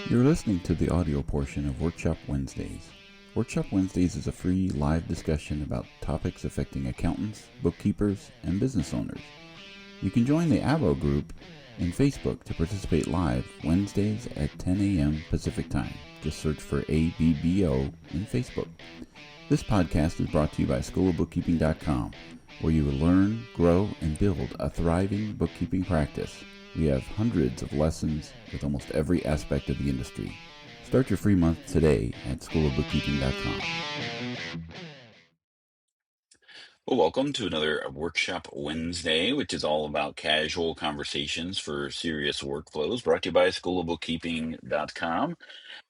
You're listening to the audio portion of Workshop Wednesdays. Workshop Wednesdays is a free live discussion about topics affecting accountants, bookkeepers, and business owners. You can join the ABO group in Facebook to participate live Wednesdays at 10 a.m. Pacific Time. Just search for ABBO in Facebook. This podcast is brought to you by Schoolofbookkeeping.com, where you will learn, grow, and build a thriving bookkeeping practice. We have hundreds of lessons with almost every aspect of the industry. Start your free month today at Schoolofbookkeeping.com. Well, welcome to another Workshop Wednesday, which is all about casual conversations for serious workflows, brought to you by Schoolofbookkeeping.com,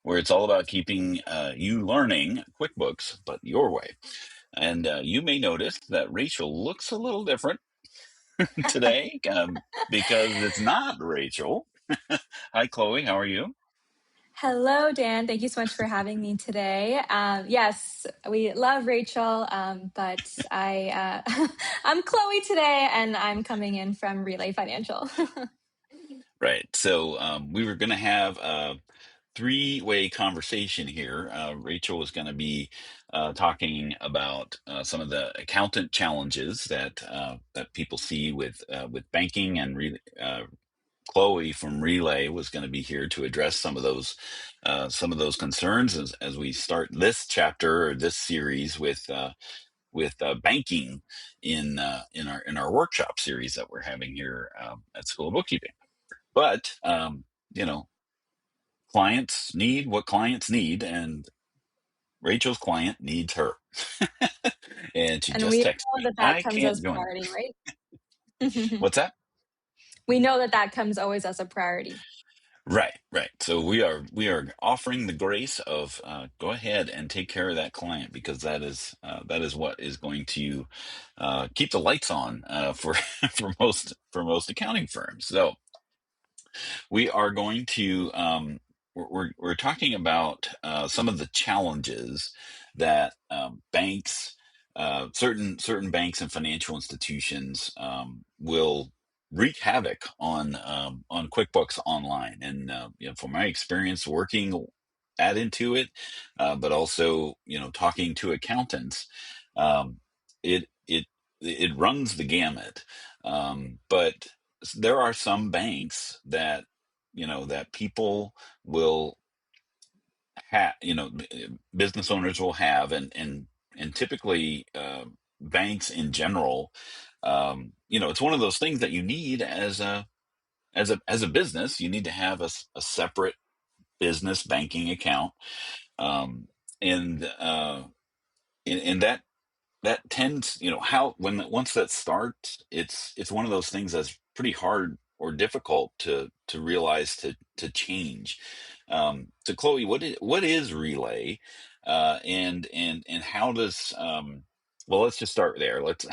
where it's all about keeping you learning QuickBooks, but your way. And you may notice that Rachel looks a little different today because it's not Rachel. Hi, Chloe. How are you? Hello, Dan. Thank you so much for having me today. Yes, we love Rachel, but I'm Chloe today, and I'm coming in from Relay Financial. Right. So we were going to have a three-way conversation here. Rachel is going to be talking about some of the accountant challenges that people see with banking, and Chloe from Relay was going to be here to address some of those concerns as we start this chapter or this series with banking in our workshop series that we're having here at School of Bookkeeping. But clients need what clients need, and Rachel's client needs her. And she And just we texted know me, that I comes as can't join. priority, right? What's that? We know that comes always as a priority. Right, right. So we are offering the grace of go ahead and take care of that client, because that is what is going to keep the lights on for for most accounting firms. So we are going to we're talking about some of the challenges that banks, certain banks and financial institutions will wreak havoc on QuickBooks Online. And from my experience working at Intuit, but also talking to accountants, um, it runs the gamut. But there are some banks that people will have, business owners will have, and typically banks in general, it's one of those things that you need as a business. You need to have a separate business banking account, um, and that tends, how once that starts, it's one of those things that's pretty hard or difficult to realize to change. So Chloe, what is Relay, and how does well, let's just start there. Let's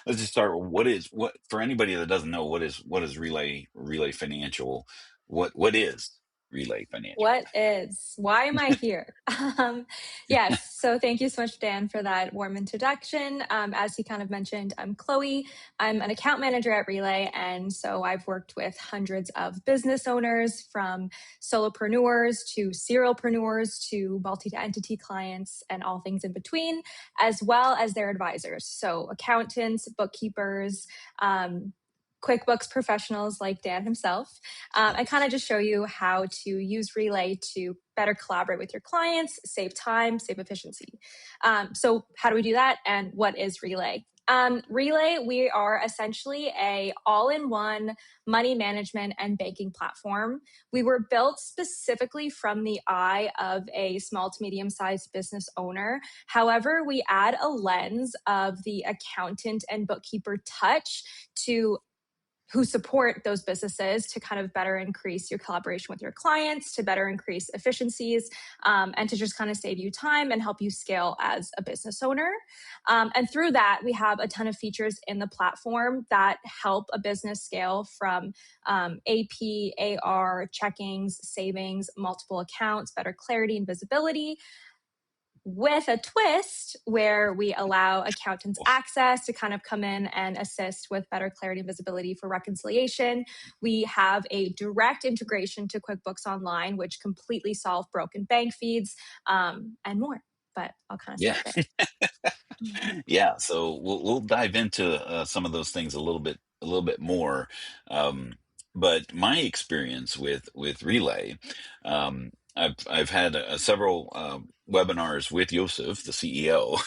let's just start with what for anybody that doesn't know, what is Relay Financial. What is Relay Financial? What is? Why am I here? Yes, so thank you so much, Dan, for that warm introduction. As he kind of mentioned, I'm Chloe. I'm an account manager at Relay, and so I've worked with hundreds of business owners, from solopreneurs to serialpreneurs to multi-entity clients and all things in between, as well as their advisors. So accountants, bookkeepers, QuickBooks professionals like Dan himself, and kind of just show you how to use Relay to better collaborate with your clients, save time, save efficiency. So how do we do that? And what is Relay? Relay, we are essentially a all-in-one money management and banking platform. We were built specifically from the eye of a small to medium-sized business owner. However, we add a lens of the accountant and bookkeeper touch to who support those businesses to kind of better increase your collaboration with your clients, to better increase efficiencies, and to just kind of save you time and help you scale as a business owner. And through that, we have a ton of features in the platform that help a business scale, from AP, AR, checkings, savings, multiple accounts, better clarity and visibility. with a twist where we allow accountants access to kind of come in and assist with better clarity and visibility for reconciliation. We have a direct integration to QuickBooks Online, which completely solve broken bank feeds, and more. But I'll kind of Yeah. stop there. Yeah, so we'll dive into some of those things a little bit more. But my experience with Relay, I've had several webinars with Yosef, the CEO,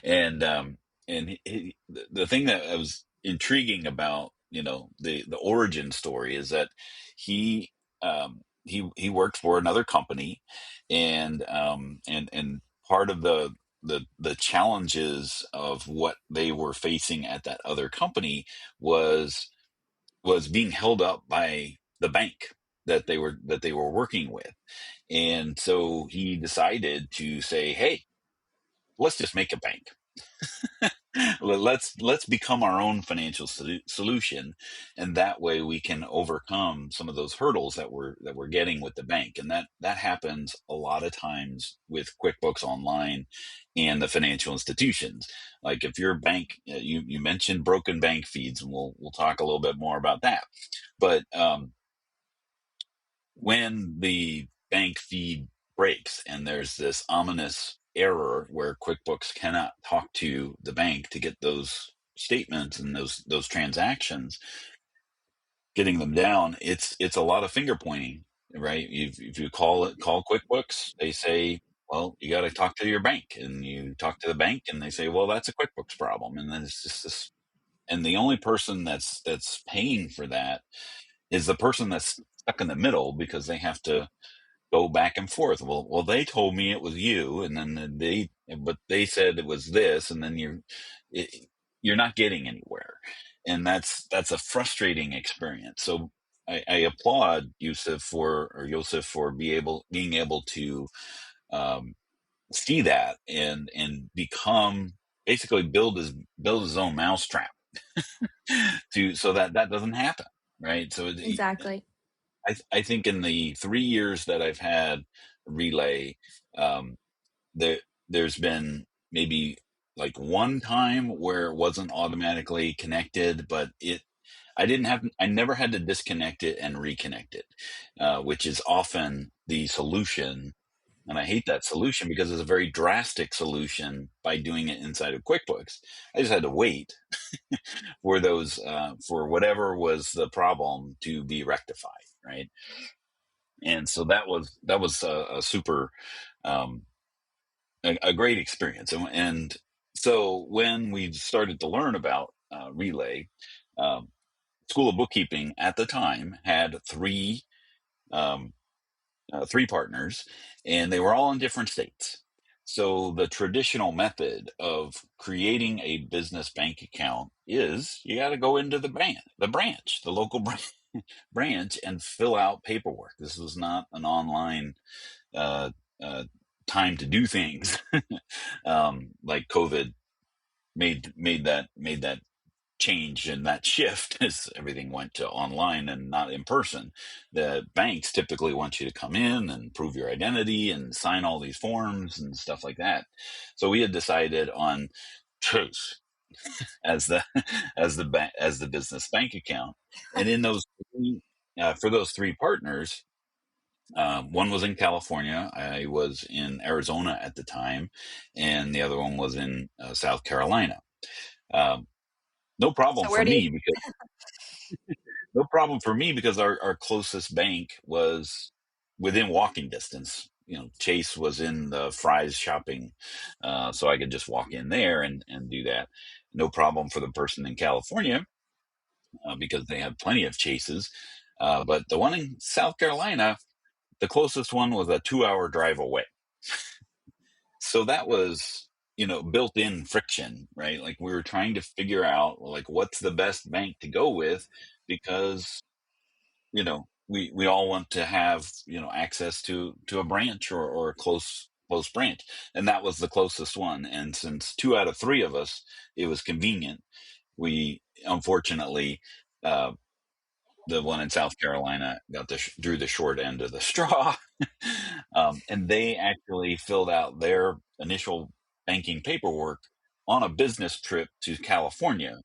and the thing that I was intriguing about, the origin story is that he he worked for another company, and part of the challenges of what they were facing at that other company was being held up by the bank that they were working with. And so he decided to say, hey, let's just make a bank. Let's become our own financial solution, and that way we can overcome some of those hurdles that we're getting with the bank. And that happens a lot of times with QuickBooks Online and the financial institutions. Like if your bank, you mentioned broken bank feeds, and we'll talk a little bit more about that. But when the bank feed breaks and there's this ominous error where QuickBooks cannot talk to the bank to get those statements and those transactions, getting them down, it's a lot of finger pointing, right? If you call QuickBooks, they say, well, you got to talk to your bank, and you talk to the bank, and they say, well, that's a QuickBooks problem, and then it's just this. And the only person that's paying for that is the person that's stuck in the middle, because they have to go back and forth. Well, they told me it was you, and then but they said it was this, and then you're not getting anywhere, and that's a frustrating experience. So I applaud Yosef for being able to um, see that and become basically build his own mousetrap so that doesn't happen, right? So Exactly. I think in the 3 years that I've had Relay, um, there there's been maybe like one time where it wasn't automatically connected, but I never had to disconnect it and reconnect it, which is often the solution. And I hate that solution because it's a very drastic solution by doing it inside of QuickBooks. I just had to wait for those for whatever was the problem to be rectified, right? And so that was a super um, a great experience. And so when we started to learn about Relay, um, School of Bookkeeping at the time had um, three partners, and they were all in different states. So the traditional method of creating a business bank account is you got to go into the local branch, and fill out paperwork. This was not an online uh, uh, time to do things. Like COVID made that change and that shift as everything went to online and not in person. The banks typically want you to come in and prove your identity and sign all these forms and stuff like that. So we had decided on truth as the as the business bank account, and in those for those three partners, one was in California, I was in Arizona at the time, and the other one was in South Carolina. Um, no problem So for where do you? me because no problem for me because our closest bank was within walking distance. Chase was in the Fry's shopping, so I could just walk in there and do that. No problem for the person in California, because they have plenty of Chases. But the one in South Carolina, the closest one was a 2-hour drive away. So that was, built-in friction, right? Like we were trying to figure out like what's the best bank to go with, because we all want to have access to a branch, or a close branch, and that was the closest one. And since two out of three of us, it was convenient. We unfortunately, the one in South Carolina drew the short end of the straw, and they actually filled out their initial banking paperwork on a business trip to California.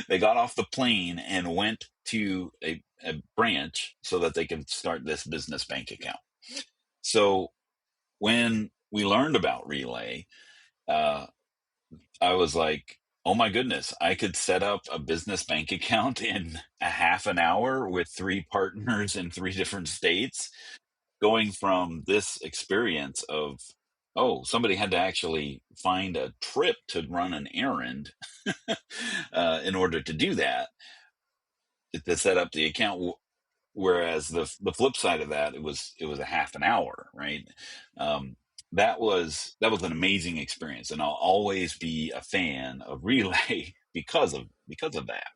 They got off the plane and went to a branch so that they could start this business bank account. So when we learned about Relay, I was like, oh my goodness, I could set up a business bank account in a half an hour with 3 partners in 3 different states, going from this experience of, oh, somebody had to actually find a trip to run an errand in order to do that, to set up the account. Whereas the flip side of that, it was a half an hour, right? That was an amazing experience, and I'll always be a fan of Relay because of that.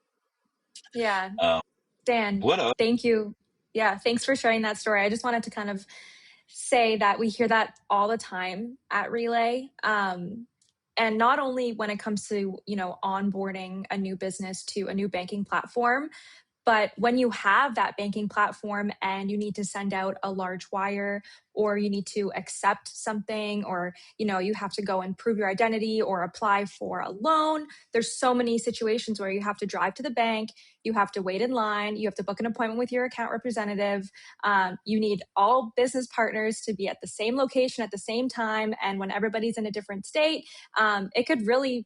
Yeah. Um, Dan, what up? thank you. Yeah, thanks for sharing that story. I just wanted to kind of say that we hear that all the time at Relay. And not only when it comes to, onboarding a new business to a new banking platform, but when you have that banking platform and you need to send out a large wire, or you need to accept something, or you have to go and prove your identity or apply for a loan, there's so many situations where you have to drive to the bank, you have to wait in line, you have to book an appointment with your account representative. You need all business partners to be at the same location at the same time, and when everybody's in a different state, it could really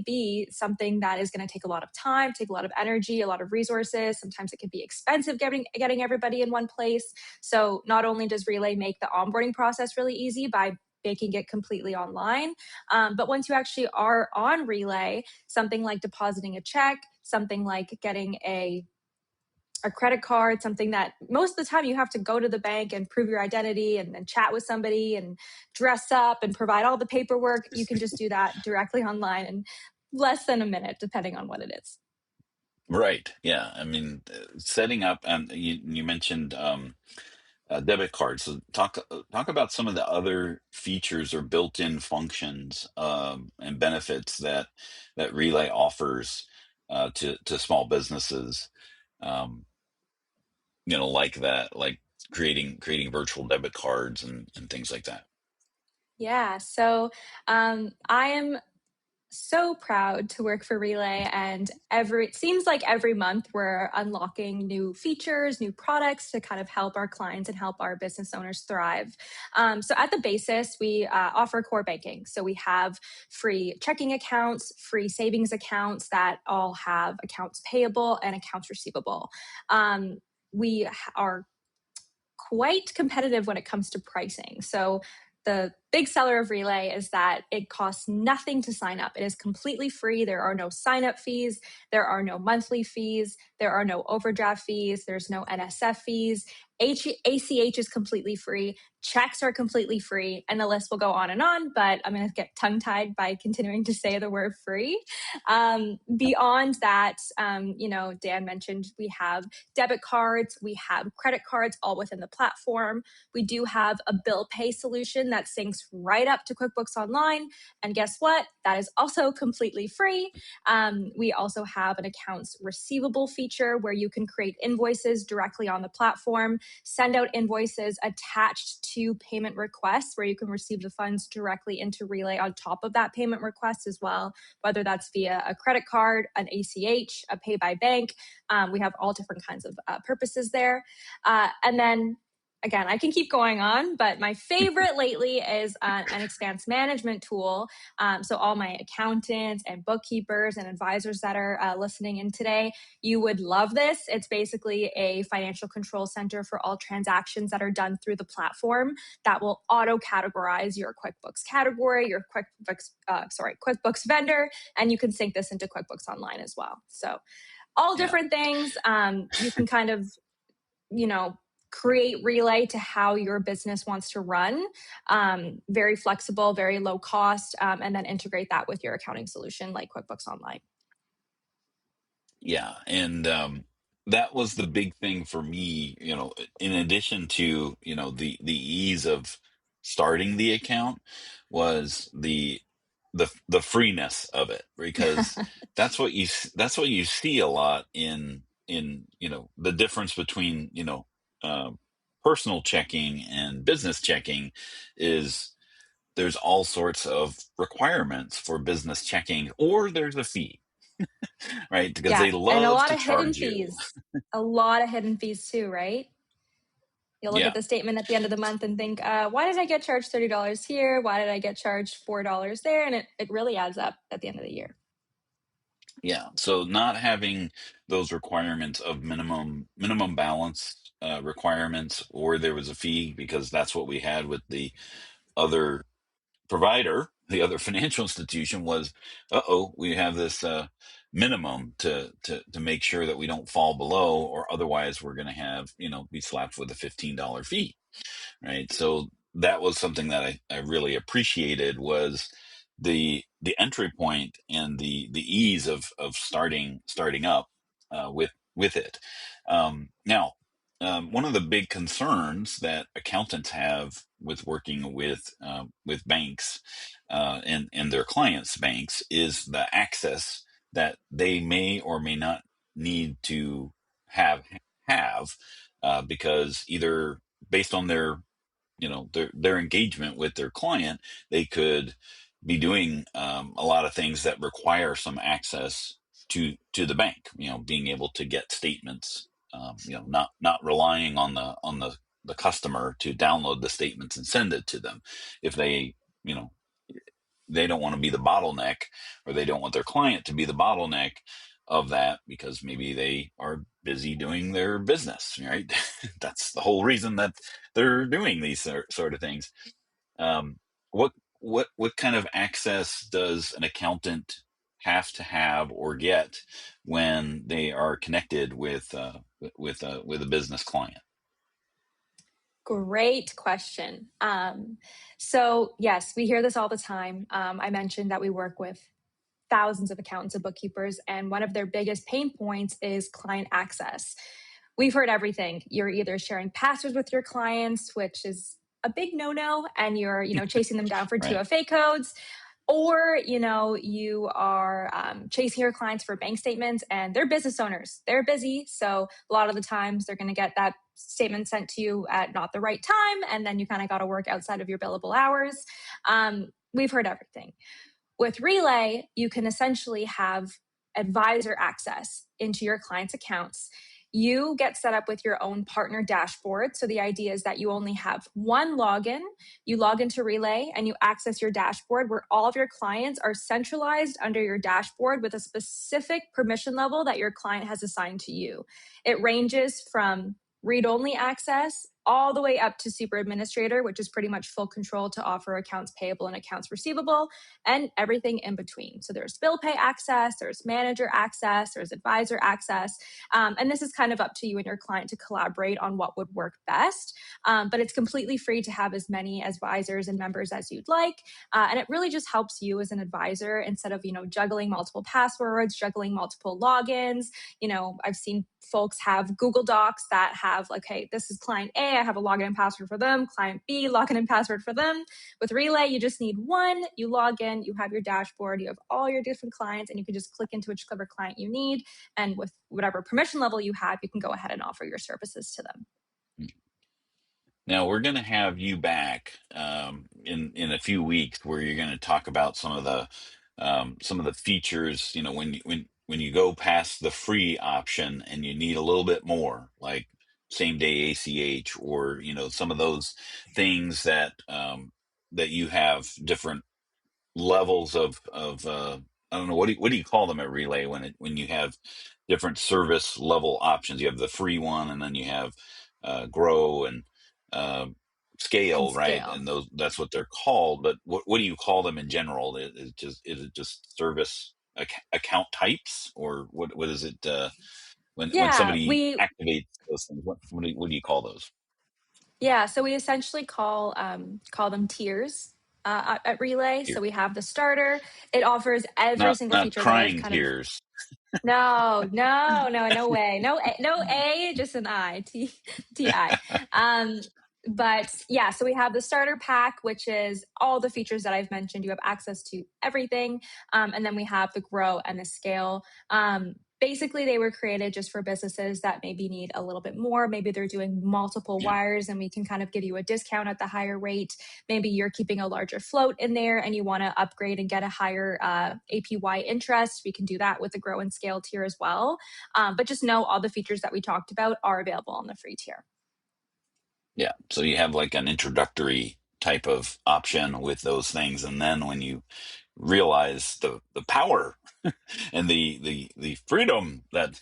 be something that is going to take a lot of time, take a lot of energy, a lot of resources. Sometimes it can be expensive getting everybody in one place. So not only does Relay make the onboarding process really easy by making it completely online, but once you actually are on Relay, something like depositing a check, something like getting a credit card, something that most of the time you have to go to the bank and prove your identity and then chat with somebody and dress up and provide all the paperwork. You can just do that directly online in less than a minute, depending on what it is. Right. Yeah. I mean, setting up, and you mentioned debit cards. So talk about some of the other features or built-in functions and benefits that Relay offers to small businesses. Um, like that, like creating virtual debit cards and things like that. Yeah. So I am so proud to work for Relay, and it seems like every month we're unlocking new features, new products to kind of help our clients and help our business owners thrive. So at the basis, we offer core banking. So we have free checking accounts, free savings accounts that all have accounts payable and accounts receivable. We are quite competitive when it comes to pricing. So the big seller of Relay is that it costs nothing to sign up. It is completely free. There are no sign-up fees. There are no monthly fees. There are no overdraft fees. There's no NSF fees. ACH is completely free. Checks are completely free. And the list will go on and on, but I'm going to get tongue-tied by continuing to say the word free. Beyond that, Dan mentioned we have debit cards, we have credit cards all within the platform. We do have a bill pay solution that syncs right up to QuickBooks Online. And guess what? That is also completely free. We also have an accounts receivable feature where you can create invoices directly on the platform, send out invoices attached to payment requests where you can receive the funds directly into Relay on top of that payment request as well, whether that's via a credit card, an ACH, a pay by bank. We have all different kinds of purposes there. And then again, I can keep going on, but my favorite lately is an expense management tool. So all my accountants and bookkeepers and advisors that are listening in today, you would love this. It's basically a financial control center for all transactions that are done through the platform that will auto-categorize your QuickBooks category, your QuickBooks vendor, and you can sync this into QuickBooks Online as well. So all different things. You can kind of, create Relay to how your business wants to run. Very flexible, very low cost, and then integrate that with your accounting solution like QuickBooks Online. Yeah, and that was the big thing for me. In addition to the ease of starting the account, was the freeness of it, because that's what you see a lot in the difference between uh, personal checking and business checking is there's all sorts of requirements for business checking, or there's a fee, right? Because Yeah, they and a love lot to of hidden charge you. fees. A lot of hidden fees too, right? You'll look Yeah. at the statement at the end of the month and think, why did I get charged $30 here? Why did I get charged $4 there? And it really adds up at the end of the year. Yeah. So not having those requirements of minimum balance requirements, or there was a fee, because that's what we had with the other provider, the other financial institution, was, we have this minimum to make sure that we don't fall below, or otherwise we're going to have, be slapped with a $15 fee. Right. So that was something that I really appreciated, was the entry point and the ease of starting up with it. Now, one of the big concerns that accountants have with working with banks and their clients' banks is the access that they may or may not need to have because either based on their engagement with their client, they could be doing a lot of things that require some access to the bank. Being able to get statements. Not relying on the customer to download the statements and send it to them. If you know they don't want to be the bottleneck, or they don't want their client to be the bottleneck of that, because maybe they are busy doing their business, right? That's the whole reason that they're doing these sort of things. Um, what what kind of access does an accountant have to have or get when they are connected with a business client? Great question. So yes, we hear this all the time. I mentioned that we work with thousands of accountants and bookkeepers, and one of their biggest pain points is client access. We've heard everything. You're either sharing passwords with your clients, which is a big no-no, and you're chasing them down for Right. 2FA codes, or you are chasing your clients for bank statements, and they're business owners. They're busy, so a lot of the times they're going to get that statement sent to you at not the right time, and then you kind of got to work outside of your billable hours. We've heard everything. With Relay, you can essentially have advisor access into your clients' accounts. You get set up with your own partner dashboard. So the idea is that you only have one login. You log into Relay and you access your dashboard, where all of your clients are centralized under your dashboard with a specific permission level that your client has assigned to you. It ranges from read-only access all the way up to super administrator, which is pretty much full control to offer accounts payable and accounts receivable, and everything in between. So there's bill pay access, there's manager access, there's advisor access. And this is kind of up to you and your client to collaborate on what would work best. But it's completely free to have as many advisors and members as you'd like. And it really just helps you as an advisor, instead of, juggling multiple passwords, juggling multiple logins. I've seen folks have Google Docs that have like, hey, this is client A, I have a login and password for them. Client B, login and password for them. With Relay, you just need one. You log in, you have your dashboard, you have all your different clients, and you can just click into whichever client you need. And with whatever permission level you have, you can go ahead and offer your services to them. Now we're going to have you back in a few weeks, where you're going to talk about some of the features. When you go past the free option and you need a little bit more, like same day ACH, or some of those things that you have different levels of I don't know, what do you call them at Relay, when you have different service level options? You have the free one, and then you have grow and uh, And scale, right? scale. And that's what they're called. But what do you call them in general? Is it just service account types, or what is it? When Yeah, somebody we activates those things, what do you call those? Yeah, so we essentially call them tiers at Relay. Here, So we have the starter. It offers every single not feature that I've crying kind of. tears. No way, no A, just an I, Ti. Um, but yeah, so we have the starter pack, which is all the features that I've mentioned. You have access to everything, and then we have the grow and the scale. Basically, they were created just for businesses that maybe need a little bit more. Maybe they're doing multiple Yeah. wires and we can kind of give you a discount at the higher rate. Maybe you're keeping a larger float in there and you want to upgrade and get a higher APY interest. We can do that with the grow and scale tier as well. But just know all the features that we talked about are available on the free tier. Yeah. So you have like an introductory type of option with those things. And then when you realize the power and the freedom that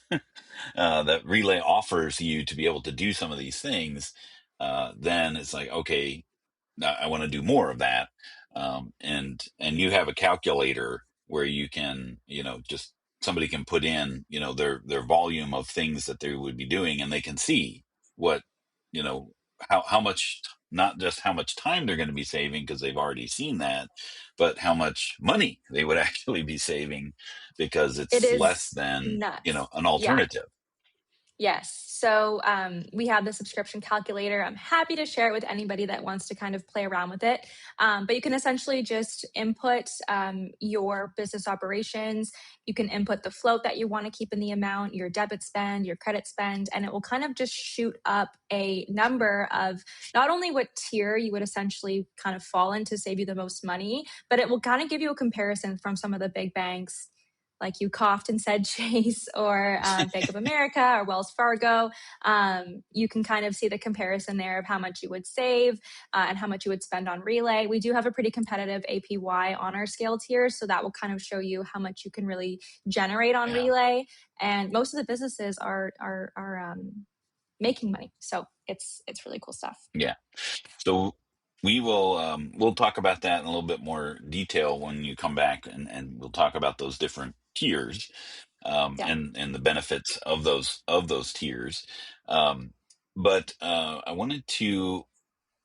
that Relay offers you to be able to do some of these things, then it's like, okay, I want to do more of that. And you have a calculator where you can, just somebody can put in, their volume of things that they would be doing, and they can see what, you know, how much, not just how much time they're going to be saving because they've already seen that, but how much money they would actually be saving because It it's less is than, nuts. an Yeah. alternative. Yes. So we have the subscription calculator. I'm happy to share it with anybody that wants to kind of play around with it. But you can essentially just input your business operations. You can input the float that you want to keep in the amount, your debit spend, your credit spend, and it will kind of just shoot up a number of not only what tier you would essentially kind of fall in to save you the most money, but it will kind of give you a comparison from some of the big banks, like you coughed and said Chase or Bank of America or Wells Fargo. You can kind of see the comparison there of how much you would save and how much you would spend on Relay. We do have a pretty competitive APY on our scale tier, so that will kind of show you how much you can really generate on Yeah. Relay. And most of the businesses are making money, so it's really cool stuff. Yeah. So we'll talk about that in a little bit more detail when you come back, and we'll talk about those different tiers, Yeah. and the benefits of those tiers. But I wanted to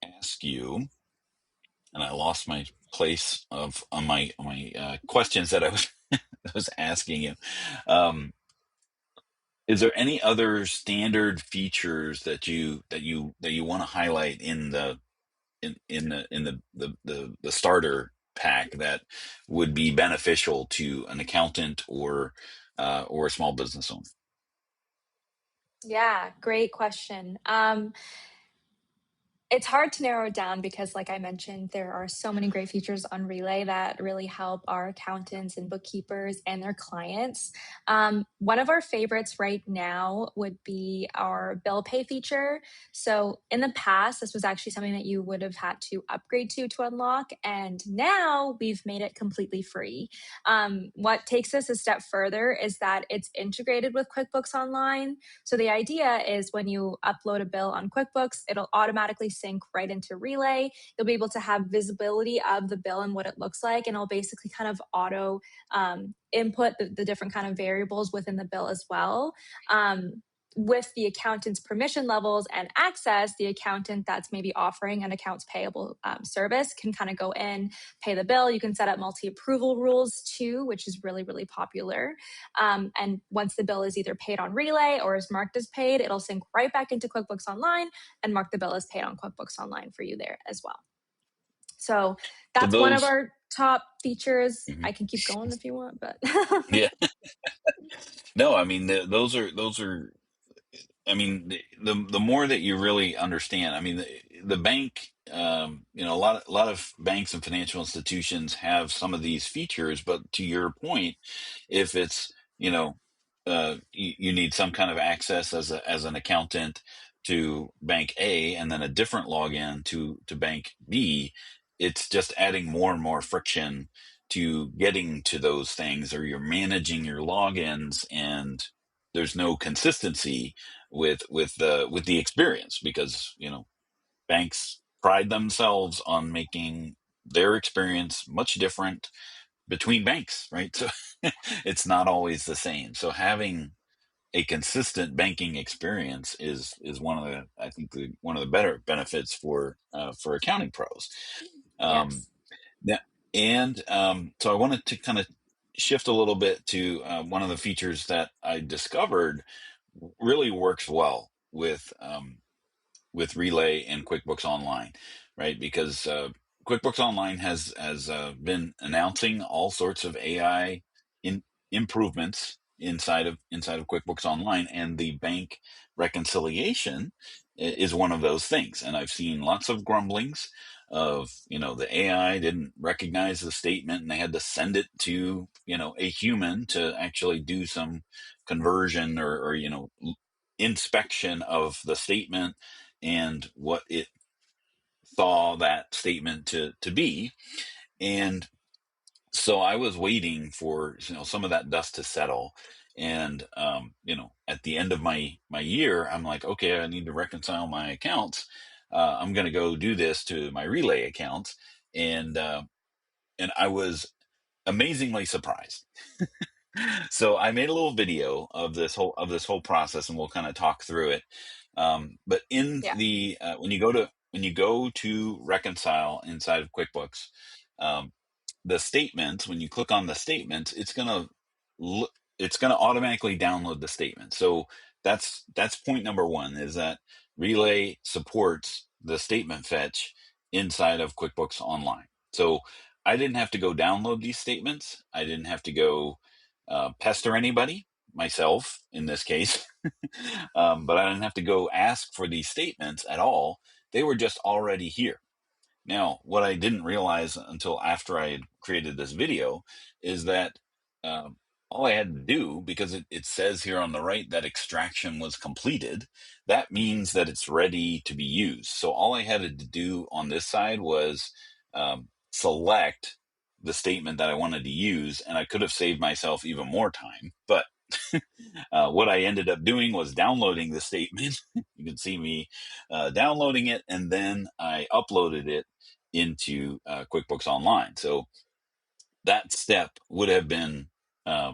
ask you, and I lost my place of on my questions that I was I was asking you. Um, is there any other standard features that you want to highlight in the starter pack that would be beneficial to an accountant or a small business owner? Yeah, great question. It's hard to narrow it down because, like I mentioned, there are so many great features on Relay that really help our accountants and bookkeepers and their clients. One of our favorites right now would be our bill pay feature. So, in the past, this was actually something that you would have had to upgrade to unlock, and now we've made it completely free. What takes us a step further is that it's integrated with QuickBooks Online. So the idea is when you upload a bill on QuickBooks, it'll automatically sync right into Relay. You'll be able to have visibility of the bill and what it looks like, and it'll basically kind of auto input the different kind of variables within the bill as well. With the accountant's permission levels and access, the accountant that's maybe offering an accounts payable service can kind of go in, pay the bill. You can set up multi-approval rules too, which is really, really popular. And once the bill is either paid on Relay or is marked as paid, it'll sync right back into QuickBooks Online and mark the bill as paid on QuickBooks Online for you there as well. So So that's one of those, our top features. Mhm. I can keep going if you want, but Yeah, no, I mean those are. I mean, the more that you really understand, I mean, the bank, a lot of banks and financial institutions have some of these features, but to your point, if it's, you need some kind of access as an accountant to bank A and then a different login to bank B, it's just adding more and more friction to getting to those things, or you're managing your logins and there's no consistency with the experience, because banks pride themselves on making their experience much different between banks, right? So it's not always the same. So having a consistent banking experience is one of the, I think, one of the better benefits for accounting pros. Um, yes. yeah, and so I wanted to kind of shift a little bit to one of the features that I discovered really works well with Relay and QuickBooks Online, right? Because QuickBooks Online has been announcing all sorts of AI improvements inside of QuickBooks Online, and the bank reconciliation is one of those things. And I've seen lots of grumblings of, the AI didn't recognize the statement and they had to send it to, a human to actually do some conversion or inspection of the statement and what it saw that statement to be. And so I was waiting for some of that dust to settle, and at the end of my year, I'm like, okay, I need to reconcile my accounts. I'm going to go do this to my Relay accounts, and I was amazingly surprised. So I made a little video of this whole process, and we'll kind of talk through it. But in Yeah. the when you go to Reconcile inside of QuickBooks, the statements, when you click on the statements, it's gonna automatically download the statement. So that's point number one, is that Relay supports the statement fetch inside of QuickBooks Online. So I didn't have to go download these statements. I didn't have to go pester anybody, myself in this case. But I didn't have to go ask for these statements at all. They were just already here. Now, what I didn't realize until after I had created this video is that all I had to do, because it says here on the right that extraction was completed, that means that it's ready to be used. So all I had to do on this side was select the statement that I wanted to use, and I could have saved myself even more time. But what I ended up doing was downloading the statement. You can see me downloading it, and then I uploaded it into QuickBooks Online. So that step would have been, I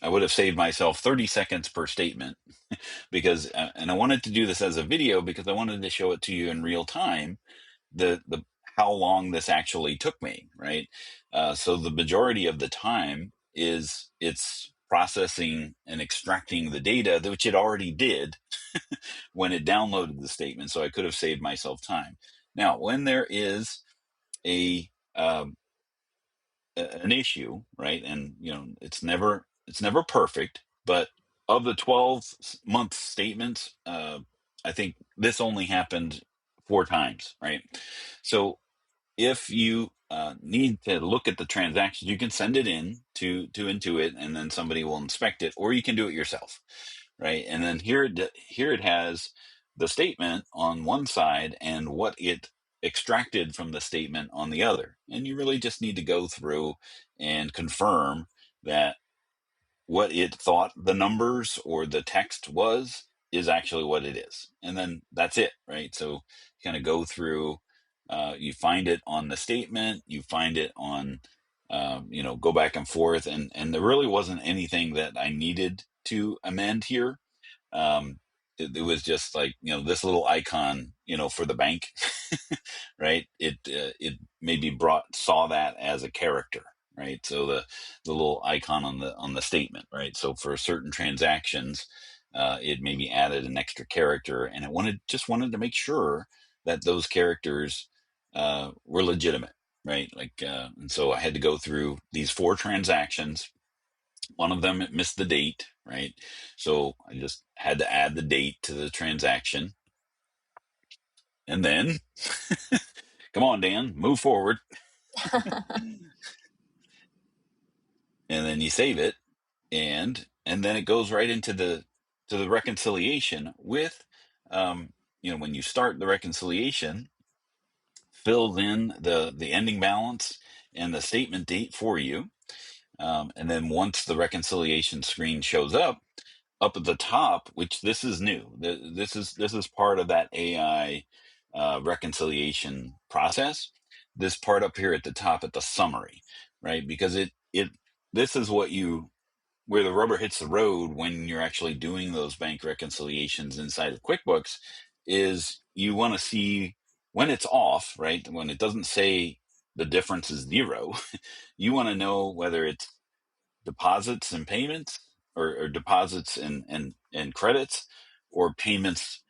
would have saved myself 30 seconds per statement because, and I wanted to do this as a video because I wanted to show it to you in real time, the how long this actually took me, right? So the majority of the time is it's processing and extracting the data, which it already did when it downloaded the statement. So I could have saved myself time. Now, when there is a an issue, right? And it's never perfect, but of the 12-month statements, I think this only happened 4 times, right? So if you need to look at the transactions, you can send it in to Intuit, and then somebody will inspect it, or you can do it yourself, right? And then here it has the statement on one side and what it extracted from the statement on the other. And you really just need to go through and confirm that what it thought the numbers or the text was is actually what it is. And then that's it, right? So you kind of go through, you find it on the statement, you find it on, go back and forth. And there really wasn't anything that I needed to amend here. It was just like, this little icon, for the bank, right? It maybe saw that as a character, right? So the little icon on the statement, right? So for certain transactions, it maybe added an extra character, and it just wanted to make sure that those characters were legitimate, right? Like, and so I had to go through these 4 transactions. One of them, it missed the date, right? So I just had to add the date to the transaction. And then, come on, Dan, move forward. And then you save it, and then it goes right into the reconciliation with, when you start the reconciliation, fills in the ending balance and the statement date for you. And then once the reconciliation screen shows up at the top, which this is new, this is part of that AI reconciliation process. This part up here at the top at the summary, right? Because this is where the rubber hits the road when you're actually doing those bank reconciliations inside of QuickBooks, is you want to see when it's off, right? When it doesn't say the difference is 0, you want to know whether it's deposits and payments, or deposits and credits, or payments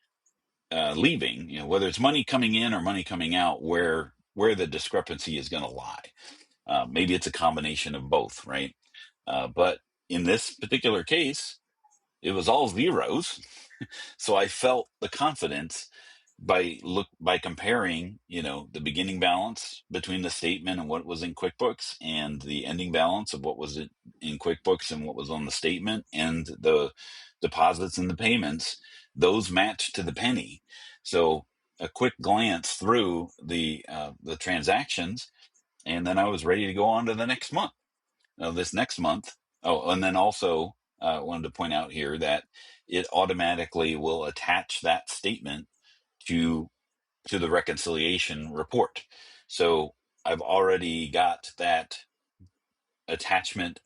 leaving, whether it's money coming in or money coming out, where the discrepancy is going to lie. Maybe it's a combination of both, right? But in this particular case, it was all zeros. So I felt the confidence by comparing, the beginning balance between the statement and what was in QuickBooks, and the ending balance of what was in QuickBooks and what was on the statement, and the deposits and the payments. Those matched to the penny. So a quick glance through the transactions, and then I was ready to go on to the next month. Now, this next month. Oh, and then also wanted to point out here that it automatically will attach that statement to the reconciliation report. So I've already got that attachment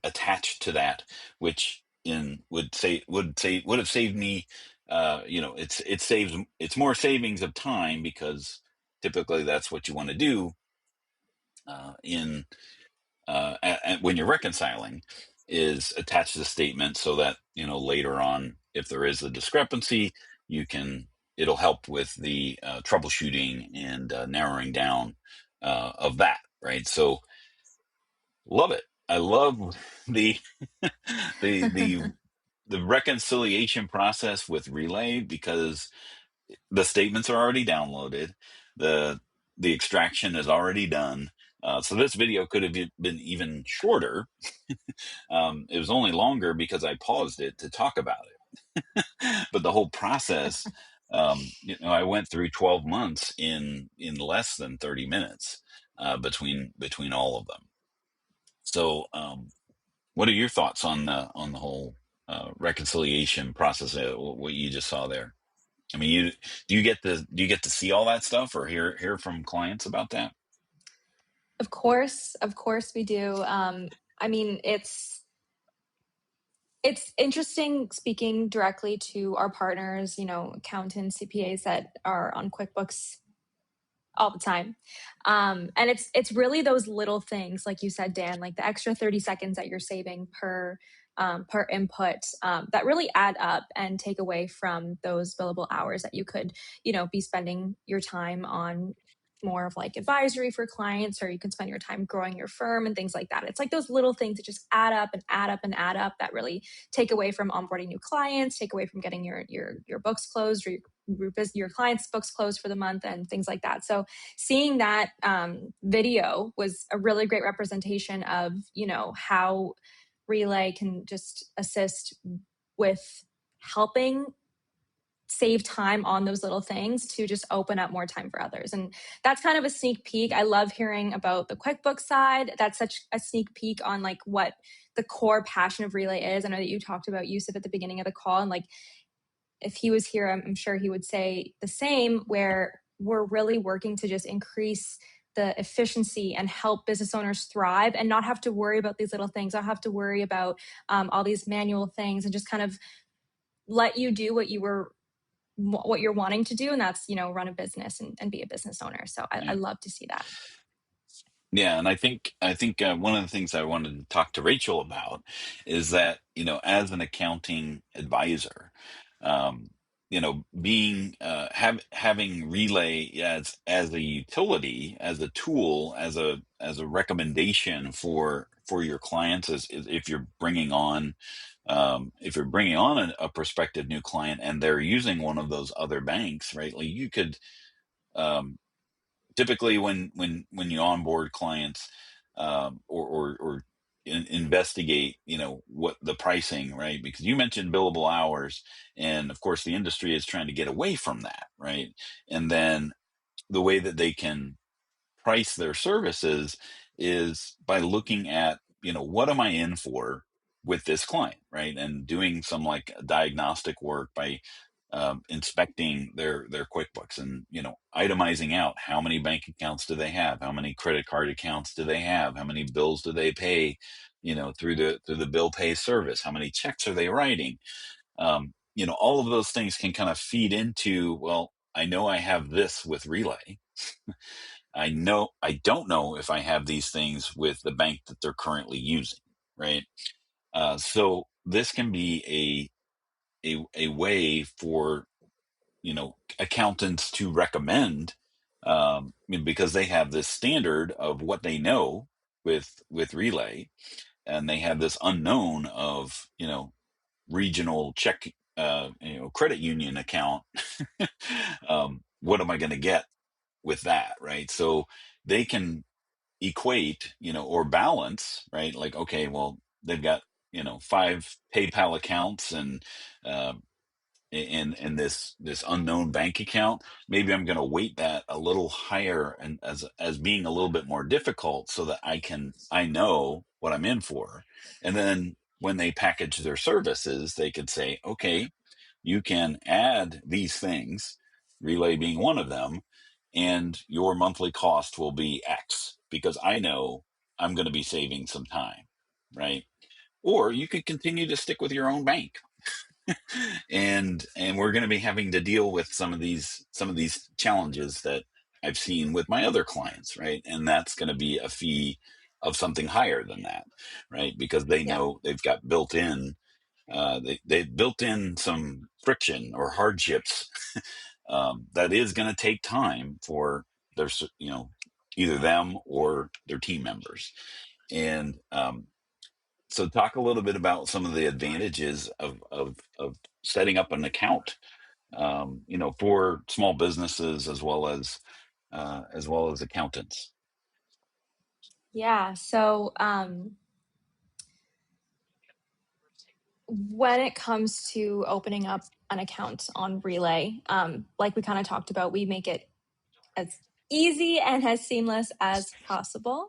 attached to that, which would have saved me. It's more savings of time, because typically that's what you want to do in when you're reconciling, is attach the statement, so that later on, if there is a discrepancy, it'll help with the troubleshooting and narrowing down of that, right? So love it. I love the the the reconciliation process with Relay, because the statements are already downloaded. The extraction is already done. So this video could have been even shorter. It was only longer because I paused it to talk about it. But the whole process, I went through 12 months in less than 30 minutes between all of them. So, what are your thoughts on the whole reconciliation process? What you just saw there? I mean, do you get to see all that stuff, or hear from clients about that? Of course we do. I mean, it's interesting speaking directly to our partners, accountants, CPAs that are on QuickBooks all the time. And it's really those little things, like you said, Dan, like the extra 30 seconds that you're saving per input, that really add up and take away from those billable hours that you could, be spending your time on more of like advisory for clients, or you can spend your time growing your firm and things like that. It's like those little things that just add up and add up and add up, that really take away from onboarding new clients, take away from getting your books closed, or your clients' books closed for the month, and things like that. So seeing that video was a really great representation of, how Relay can just assist with helping save time on those little things to just open up more time for others. And that's kind of a sneak peek. I love hearing about the QuickBooks side. That's such a sneak peek on like what the core passion of Relay is. I know that you talked about Yusuf at the beginning of the call, and like, if he was here, I'm sure he would say the same, where we're really working to just increase the efficiency and help business owners thrive and not have to worry about these little things, not have to worry about all these manual things, and just kind of let you do what you're wanting to do. And that's, run a business and be a business owner. So I love to see that. Yeah, and I think one of the things I wanted to talk to Rachel about is that, as an accounting advisor, being having Relay as a utility, as a tool, as a recommendation for your clients, is if you're bringing on a prospective new client and they're using one of those other banks, right? Like, you could, typically when you onboard clients, or investigate, what the pricing, right? Because you mentioned billable hours, and of course the industry is trying to get away from that, right? And then the way that they can price their services is by looking at, what am I in for with this client, right? And doing some like diagnostic work by inspecting their QuickBooks, and itemizing out how many bank accounts do they have, how many credit card accounts do they have, how many bills do they pay, through the bill pay service, how many checks are they writing. All of those things can kind of feed into, well, I know I have this with Relay. I don't know if I have these things with the bank that they're currently using, right? So this can be a way for, accountants to recommend, because they have this standard of what they know with Relay, they have this unknown of, regional check, credit union account. What am I going to get with that, right? So they can equate, or balance, right? Like, okay, well, they've got, 5 PayPal accounts and uh, in this unknown bank account. Maybe I'm going to weight that a little higher and as being a little bit more difficult, so that I know what I'm in for. And then when they package their services, they could say, okay, you can add these things, Relay being one of them, and your monthly cost will be X, because I know I'm going to be saving some time, right? Or you could continue to stick with your own bank, and we're going to be having to deal with some of these challenges that I've seen with my other clients, right? And that's going to be a fee of something higher than that, right? Because they Yeah. know they've got built in, they've built in some friction or hardships that is going to take time for their, either them or their team members. And so talk a little bit about some of the advantages of setting up an account, for small businesses as well as accountants. Yeah. So when it comes to opening up an account on Relay, like we kind of talked about, we make it as easy and as seamless as possible.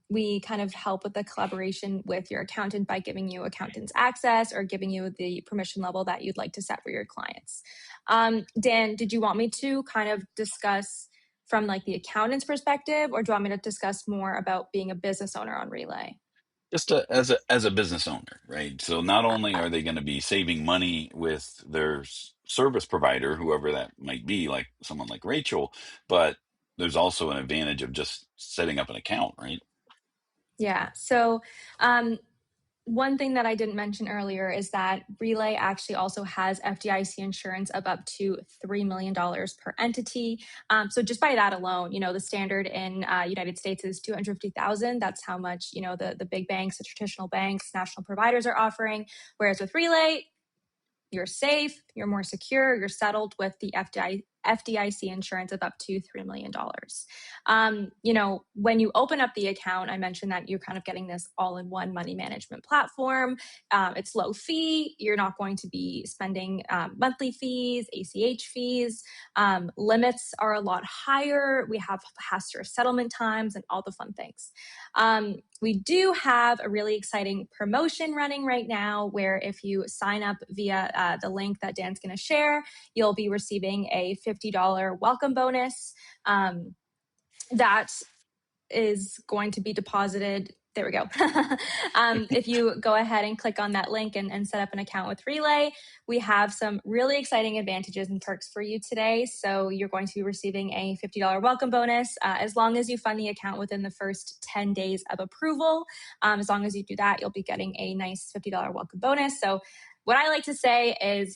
We kind of help with the collaboration with your accountant by giving you accountant's access or giving you the permission level that you'd like to set for your clients. Dan, did you want me to kind of discuss from like the accountant's perspective, or do you want me to discuss more about being a business owner on Relay? Just as a business owner, right? So not only are they going to be saving money with their service provider, whoever that might be, like someone like Rachel, but there's also an advantage of just setting up an account, right? Yeah. So, one thing that I didn't mention earlier is that Relay actually also has FDIC insurance of up to $3 million per entity. So just by that alone, the standard in United States is 250,000. That's how much, the big banks, the traditional banks, national providers are offering. Whereas with Relay, you're safe, you're more secure, you're settled with the FDIC insurance of up to $3 million. When you open up the account, I mentioned that you're kind of getting this all-in-one money management platform. It's low fee. You're not going to be spending monthly fees, ACH fees. Limits are a lot higher. We have faster settlement times and all the fun things. We do have a really exciting promotion running right now where if you sign up via the link that Dan's going to share, you'll be receiving a $50 welcome bonus. That is going to be deposited. There we go. If you go ahead and click on that link and set up an account with Relay, we have some really exciting advantages and perks for you today. So you're going to be receiving a $50 welcome bonus as long as you fund the account within the first 10 days of approval. As long as you do that, you'll be getting a nice $50 welcome bonus. So what I like to say is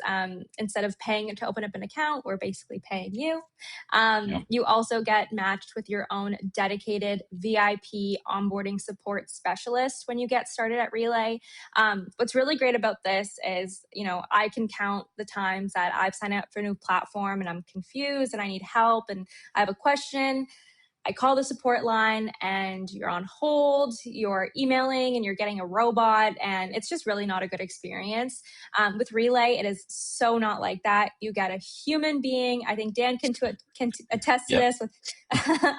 instead of paying to open up an account, we're basically paying you. Yep. You also get matched with your own dedicated VIP onboarding support specialist when you get started at Relay. What's really great about this is, I can count the times that I've signed up for a new platform and I'm confused and I need help and I have a question. I call the support line and you're on hold, you're emailing and you're getting a robot, and it's just really not a good experience. With Relay, it is so not like that. You get a human being. I think Dan can attest to Yep. this with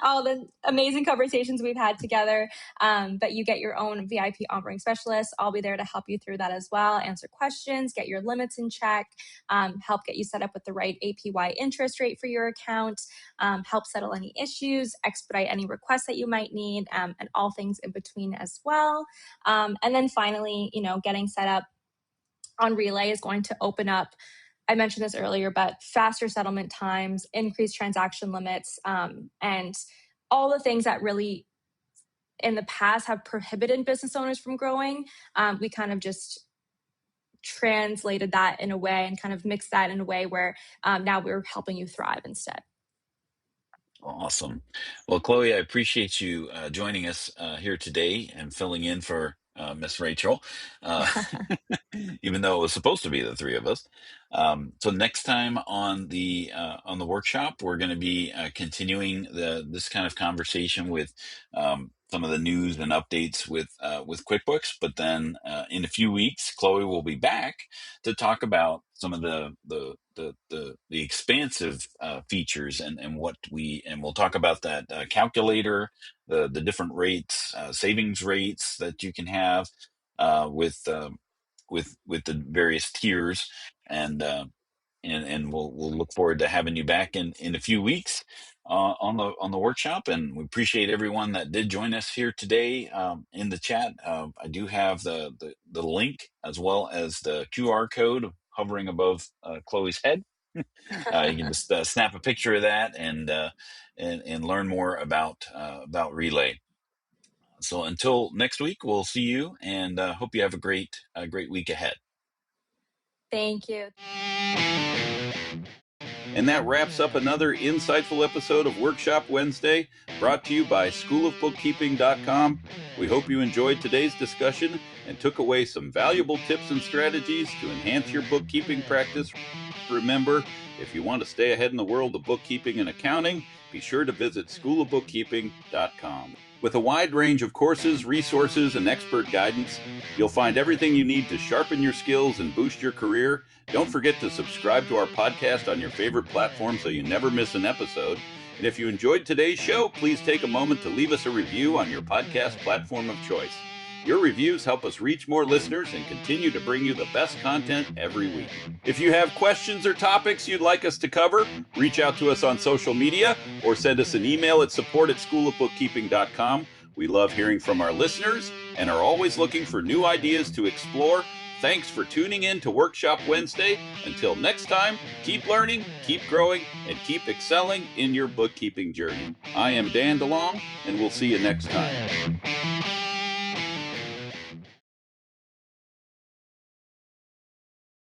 all the amazing conversations we've had together. But you get your own VIP onboarding specialist. I'll be there to help you through that as well, answer questions, get your limits in check, help get you set up with the right APY interest rate for your account, help settle any issues, expedite any requests that you might need, and all things in between as well. And then finally, getting set up on Relay is going to open up, I mentioned this earlier, but faster settlement times, increased transaction limits, and all the things that really in the past have prohibited business owners from growing. We kind of just translated that in a way and kind of mixed that in a way where now we're helping you thrive instead. Awesome. Well, Chloe, I appreciate you joining us here today and filling in for Miss Rachel, even though it was supposed to be the three of us. So next time on the workshop, we're going to be continuing this kind of conversation with some of the news and updates with QuickBooks. But then in a few weeks, Chloe will be back to talk about some of the expansive features and we'll talk about that calculator, the different rates, savings rates that you can have with the various tiers, and we'll look forward to having you back in a few weeks on the workshop. And we appreciate everyone that did join us here today in the chat. I do have the link as well as the QR code hovering above Chloe's head. You can just snap a picture of that and learn more about Relay. So until next week, we'll see you, and hope you have a great week ahead. Thank you. And that wraps up another insightful episode of Workshop Wednesday, brought to you by Schoolofbookkeeping.com. We hope you enjoyed today's discussion and took away some valuable tips and strategies to enhance your bookkeeping practice. Remember, if you want to stay ahead in the world of bookkeeping and accounting, be sure to visit Schoolofbookkeeping.com. With a wide range of courses, resources, and expert guidance, you'll find everything you need to sharpen your skills and boost your career. Don't forget to subscribe to our podcast on your favorite platform so you never miss an episode. And if you enjoyed today's show, please take a moment to leave us a review on your podcast platform of choice. Your reviews help us reach more listeners and continue to bring you the best content every week. If you have questions or topics you'd like us to cover, reach out to us on social media or send us an email at support@schoolofbookkeeping.com. We love hearing from our listeners and are always looking for new ideas to explore. Thanks for tuning in to Workshop Wednesday. Until next time, keep learning, keep growing, and keep excelling in your bookkeeping journey. I am Dan DeLong, and we'll see you next time.